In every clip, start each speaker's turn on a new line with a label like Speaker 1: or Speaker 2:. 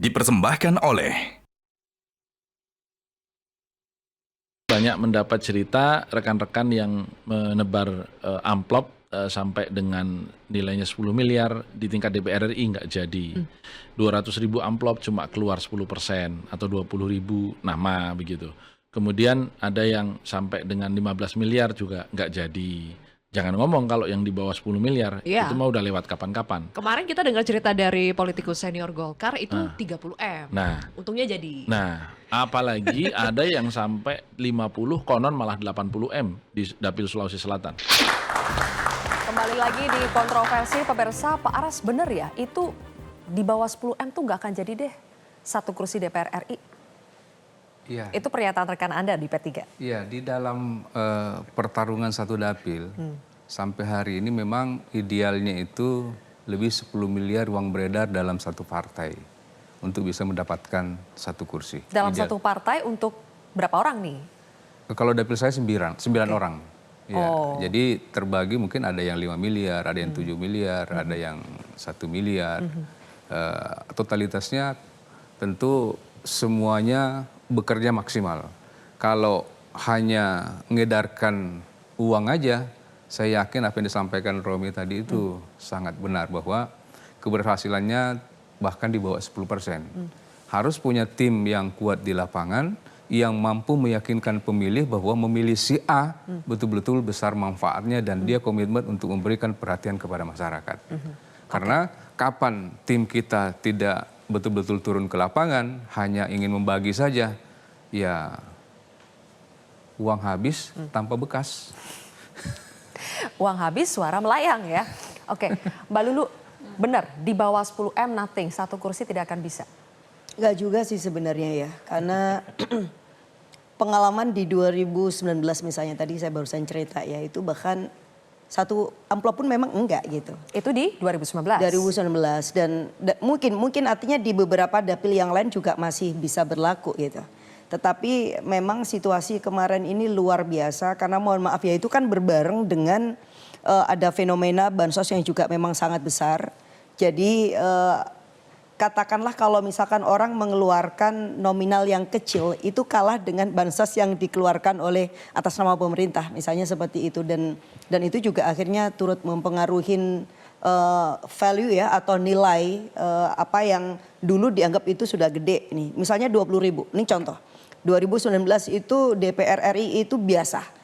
Speaker 1: dipersembahkan oleh
Speaker 2: banyak mendapat cerita rekan-rekan yang menebar amplop sampai dengan nilainya 10 miliar di tingkat DPR RI nggak jadi. 200.000 amplop cuma keluar 10% atau 20.000 nama begitu. Kemudian ada yang sampai dengan 15 miliar juga nggak jadi. Jangan ngomong kalau yang di bawah 10 miliar,
Speaker 3: Iya.
Speaker 2: itu mah udah lewat kapan-kapan.
Speaker 3: Kemarin kita dengar cerita dari politikus senior Golkar itu 30 M.
Speaker 2: Nah.
Speaker 3: Untungnya jadi.
Speaker 2: Nah, apalagi ada yang sampai 50, konon malah 80 M di Dapil Sulawesi Selatan.
Speaker 4: Kembali lagi di kontroversi pemirsa, Pak Aras bener ya itu di bawah 10 M tuh nggak akan jadi deh satu kursi DPR RI.
Speaker 5: Iya.
Speaker 4: Itu pernyataan rekan Anda di P3.
Speaker 5: Iya, di dalam pertarungan satu dapil sampai hari ini memang idealnya itu lebih 10 miliar uang beredar dalam satu partai untuk bisa mendapatkan satu kursi.
Speaker 4: Dalam satu partai untuk berapa orang nih?
Speaker 5: Kalau dapil saya 9 orang. Ya,
Speaker 4: Oh.
Speaker 5: jadi terbagi mungkin ada yang 5 miliar, ada yang 7 miliar, ada yang 1 miliar. Totalitasnya tentu semuanya bekerja maksimal. Kalau hanya mengedarkan uang aja, saya yakin apa yang disampaikan Romi tadi itu sangat benar bahwa keberhasilannya bahkan di bawah 10%. Harus punya tim yang kuat di lapangan, yang mampu meyakinkan pemilih bahwa memilih si A betul-betul besar manfaatnya dan dia komitmen untuk memberikan perhatian kepada masyarakat. Karena kapan tim kita tidak betul-betul turun ke lapangan, hanya ingin membagi saja, ya uang habis tanpa bekas.
Speaker 4: Uang habis, suara melayang ya. Oke, Mbak Lulu, benar di bawah 10 M nothing, satu kursi tidak akan bisa.
Speaker 6: Enggak juga sih sebenarnya ya, karena pengalaman di 2019 misalnya tadi saya barusan cerita ya, itu bahkan satu amplop pun memang enggak gitu.
Speaker 4: Itu di 2019?
Speaker 6: 2019 dan mungkin artinya di beberapa dapil yang lain juga masih bisa berlaku gitu. Tetapi memang situasi kemarin ini luar biasa karena mohon maaf ya itu kan berbareng dengan ada fenomena bansos yang juga memang sangat besar. Jadi katakanlah kalau misalkan orang mengeluarkan nominal yang kecil itu kalah dengan bansos yang dikeluarkan oleh atas nama pemerintah misalnya seperti itu dan itu juga akhirnya turut mempengaruhi value ya atau nilai apa yang dulu dianggap itu sudah gede nih misalnya 20.000 ini contoh 2019 itu DPR RI itu biasa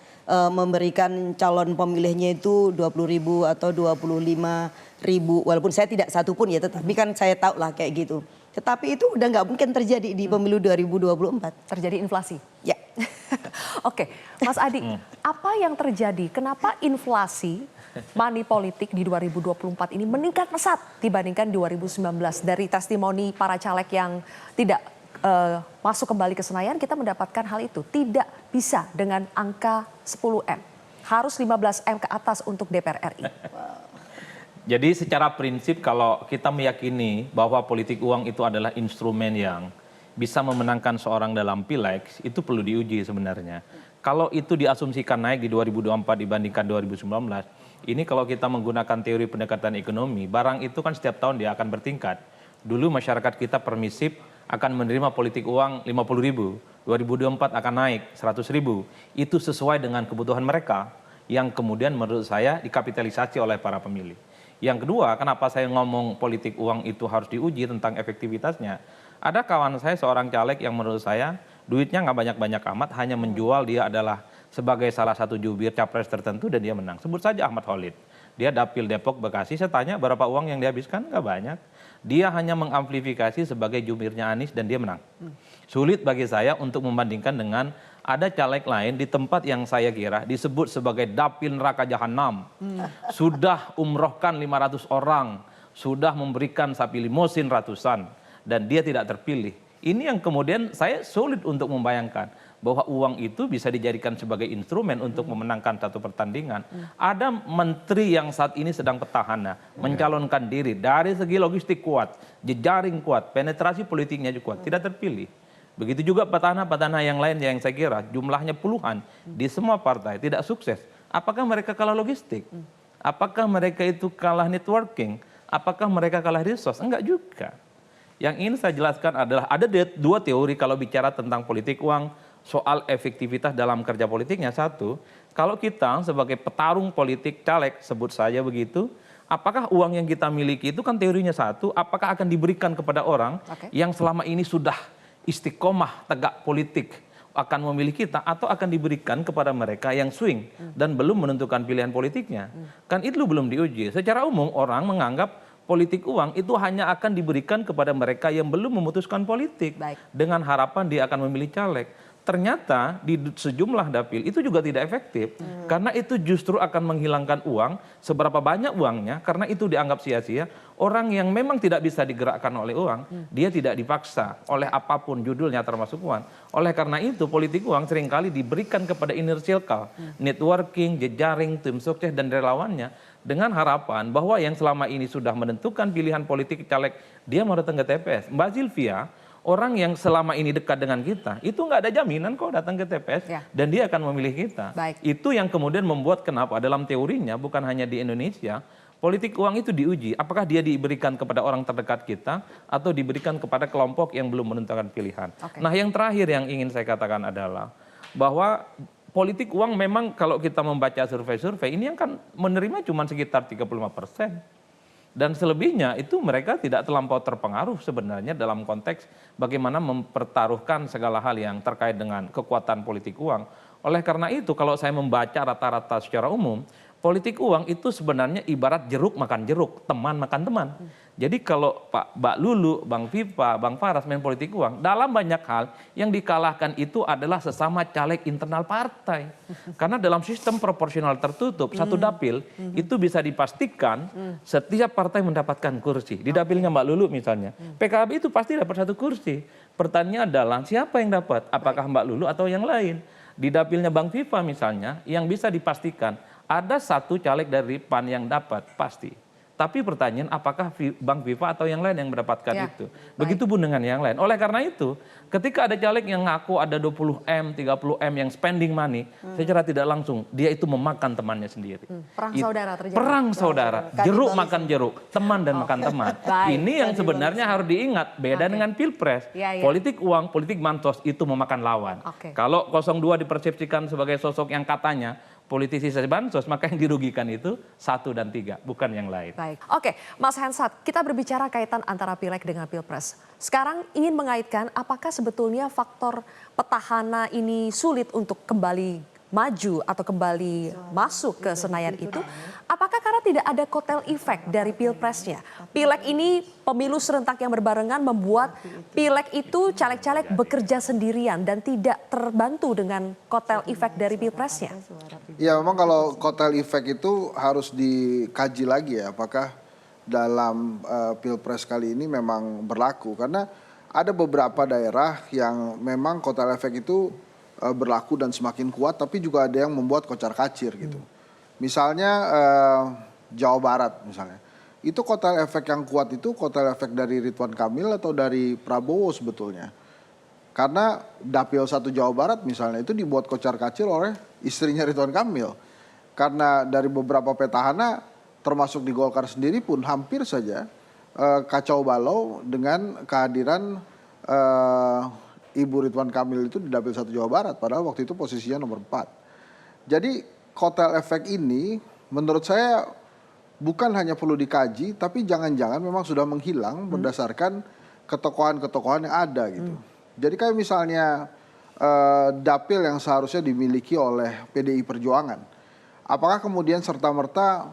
Speaker 6: memberikan calon pemilihnya itu 20.000 atau 25.000 walaupun saya tidak satu pun ya tetapi kan saya tahu lah kayak gitu. Tetapi itu udah nggak mungkin terjadi di pemilu 2024.
Speaker 4: Terjadi inflasi?
Speaker 6: Ya.
Speaker 4: Oke, Mas Adi, apa yang terjadi? Kenapa inflasi money politik di 2024 ini meningkat pesat dibandingkan 2019? Dari testimoni para caleg yang tidak masuk kembali ke Senayan, kita mendapatkan hal itu. Tidak bisa dengan angka 10 M. Harus 15 M ke atas untuk DPR RI.
Speaker 7: Jadi secara prinsip kalau kita meyakini bahwa politik uang itu adalah instrumen yang bisa memenangkan seorang dalam pileg, itu perlu diuji sebenarnya. Kalau itu diasumsikan naik di 2024 dibandingkan 2019, ini kalau kita menggunakan teori pendekatan ekonomi, barang itu kan setiap tahun dia akan bertingkat. Dulu masyarakat kita permisif akan menerima politik uang 50.000, 2024 akan naik 100.000. Itu sesuai dengan kebutuhan mereka yang kemudian menurut saya dikapitalisasi oleh para pemilih. Yang kedua, kenapa saya ngomong politik uang itu harus diuji tentang efektivitasnya. Ada kawan saya seorang caleg yang menurut saya duitnya nggak banyak-banyak amat, hanya menjual dia adalah sebagai salah satu jubir capres tertentu dan dia menang. Sebut saja Ahmad Khalid. Dia dapil Depok Bekasi, saya tanya berapa uang yang dihabiskan, nggak banyak. Dia hanya mengamplifikasi sebagai jubirnya Anies dan dia menang. Sulit bagi saya untuk membandingkan dengan ada caleg lain di tempat yang saya kira disebut sebagai dapil neraka jahanam. Sudah umrohkan 500 orang, sudah memberikan sapi limosin ratusan dan dia tidak terpilih. Ini yang kemudian saya sulit untuk membayangkan bahwa uang itu bisa dijadikan sebagai instrumen untuk memenangkan satu pertandingan. Ada menteri yang saat ini sedang petahana, mencalonkan diri dari segi logistik kuat, jejaring kuat, penetrasi politiknya juga kuat, tidak terpilih. Begitu juga petahana-petahana yang lain yang saya kira jumlahnya puluhan di semua partai tidak sukses. Apakah mereka kalah logistik? Apakah mereka itu kalah networking? Apakah mereka kalah resource? Enggak juga. Yang ingin saya jelaskan adalah ada dua teori kalau bicara tentang politik uang soal efektivitas dalam kerja politiknya. Satu, kalau kita sebagai petarung politik caleg, sebut saja begitu, apakah uang yang kita miliki itu kan teorinya satu, apakah akan diberikan kepada orang yang selama ini sudah istiqomah tegak politik akan memilih kita, atau akan diberikan kepada mereka yang swing dan belum menentukan pilihan politiknya. Kan itu belum diuji. Secara umum orang menganggap politik uang itu hanya akan diberikan kepada mereka yang belum memutuskan politik. Dengan harapan dia akan memilih caleg. Ternyata di sejumlah dapil itu juga tidak efektif. Karena itu justru akan menghilangkan uang, seberapa banyak uangnya, karena itu dianggap sia-sia. Orang yang memang tidak bisa digerakkan oleh uang, dia tidak dipaksa oleh apapun judulnya termasuk uang. Oleh karena itu politik uang seringkali diberikan kepada inner circle, networking, jejaring, tim sukses dan relawannya, dengan harapan bahwa yang selama ini sudah menentukan pilihan politik caleg, dia mau datang ke TPS. Mbak Sylvia, orang yang selama ini dekat dengan kita, itu nggak ada jaminan kok datang ke TPS dan dia akan memilih kita. Itu yang kemudian membuat kenapa dalam teorinya bukan hanya di Indonesia, politik uang itu diuji. Apakah dia diberikan kepada orang terdekat kita atau diberikan kepada kelompok yang belum menentukan pilihan. Nah yang terakhir yang ingin saya katakan adalah bahwa politik uang memang kalau kita membaca survei-survei ini yang kan menerima cuma sekitar 35%. Dan selebihnya itu mereka tidak terlampau terpengaruh sebenarnya dalam konteks bagaimana mempertaruhkan segala hal yang terkait dengan kekuatan politik uang. Oleh karena itu kalau saya membaca rata-rata secara umum, politik uang itu sebenarnya ibarat jeruk makan jeruk, teman makan teman. Jadi kalau Mbak Lulu, Bang Viva, Bang Faras main politik uang, dalam banyak hal yang dikalahkan itu adalah sesama caleg internal partai. Karena dalam sistem proporsional tertutup, satu dapil itu bisa dipastikan setiap partai mendapatkan kursi. Di dapilnya Mbak Lulu misalnya, PKB itu pasti dapat satu kursi. Pertanyaannya adalah siapa yang dapat? Apakah Mbak Lulu atau yang lain? Di dapilnya Bang Viva misalnya, yang bisa dipastikan ada satu caleg dari PAN yang dapat, pasti. Tapi pertanyaan apakah Bang Viva atau yang lain yang mendapatkan itu. Begitupun dengan yang lain. Oleh karena itu ketika ada caleg yang ngaku ada 20M, 30M yang spending money, secara tidak langsung dia itu memakan temannya sendiri.
Speaker 4: Perang saudara terjadi.
Speaker 7: Perang saudara, jeruk makan jeruk, teman dan makan teman. Ini yang sebenarnya harus diingat, beda dengan Pilpres. Politik uang, politik bansos itu memakan lawan. Kalau 02 dipersepsikan sebagai sosok yang katanya politisi bansos, maka yang dirugikan itu 1 dan 3, bukan yang lain.
Speaker 4: Oke, Mas Hensat, kita berbicara kaitan antara Pileg dengan Pilpres. Sekarang ingin mengaitkan apakah sebetulnya faktor petahana ini sulit untuk kembali maju atau kembali masuk ke Senayan itu, apakah karena tidak ada kotel efek dari Pilpresnya? Pileg ini pemilu serentak yang berbarengan membuat Pileg itu caleg-caleg bekerja sendirian dan tidak terbantu dengan kotel efek dari Pilpresnya.
Speaker 1: Ya memang kalau kotel efek itu harus dikaji lagi ya, apakah dalam Pilpres kali ini memang berlaku. Karena ada beberapa daerah yang memang kotel efek itu berlaku dan semakin kuat, tapi juga ada yang membuat kocar-kacir gitu. Misalnya Jawa Barat misalnya, itu kotel efek yang kuat itu kotel efek dari Ridwan Kamil atau dari Prabowo sebetulnya. Karena Dapil 1 Jawa Barat misalnya itu dibuat kocar-kacir oleh istrinya Ridwan Kamil. Karena dari beberapa petahana termasuk di Golkar sendiri pun hampir saja kacau balau dengan kehadiran Ibu Ridwan Kamil itu di Dapil 1 Jawa Barat, padahal waktu itu posisinya nomor 4. Jadi kotel efek ini menurut saya bukan hanya perlu dikaji, tapi jangan-jangan memang sudah menghilang berdasarkan ketokohan-ketokohan yang ada gitu. Jadi kayak misalnya dapil yang seharusnya dimiliki oleh PDI Perjuangan. Apakah kemudian serta-merta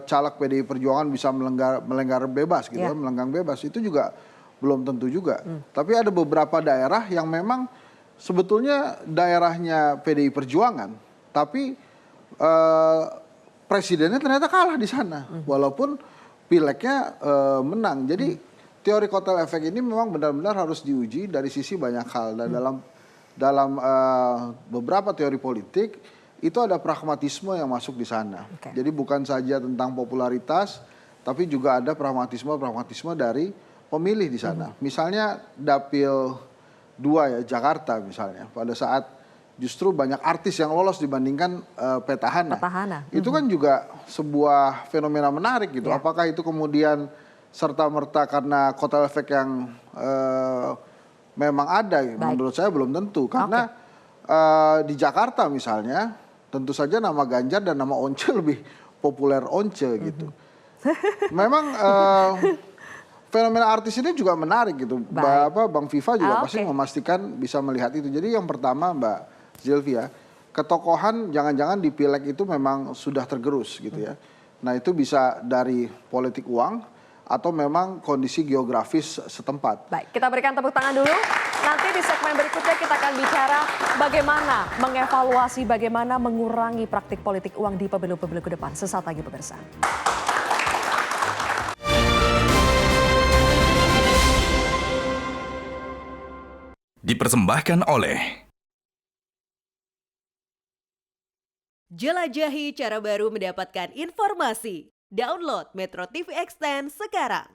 Speaker 1: caleg PDI Perjuangan bisa melenggar bebas gitu, melenggang bebas, itu juga belum tentu juga. Tapi ada beberapa daerah yang memang sebetulnya daerahnya PDI Perjuangan, tapi presidennya ternyata kalah di sana, walaupun pileknya menang. Jadi teori kotel efek ini memang benar-benar harus diuji dari sisi banyak hal. Dan dalam beberapa teori politik itu ada pragmatisme yang masuk di sana. Jadi bukan saja tentang popularitas, tapi juga ada pragmatisme dari pemilih di sana. Misalnya Dapil 2 ya, Jakarta misalnya, pada saat justru banyak artis yang lolos dibandingkan petahana. Itu kan juga sebuah fenomena menarik gitu. Apakah itu kemudian serta-merta karena kotel efek yang memang ada, menurut saya belum tentu. Karena di Jakarta misalnya, tentu saja nama Ganjar dan nama Once lebih populer Once gitu. Memang fenomena artis ini juga menarik gitu. Bang Viva juga pasti memastikan bisa melihat itu. Jadi yang pertama Mbak Zilvia, ketokohan jangan-jangan di pileg itu memang sudah tergerus gitu ya. Nah itu bisa dari politik uang atau memang kondisi geografis setempat.
Speaker 4: Baik, kita berikan tepuk tangan dulu. Nanti di segmen berikutnya kita akan bicara bagaimana mengevaluasi, bagaimana mengurangi praktik politik uang di pemilu-pemilu ke depan. Sesaat lagi pemirsa.
Speaker 8: Dipersembahkan oleh
Speaker 9: Jelajahi cara baru mendapatkan informasi. Download Metro TV Extend sekarang.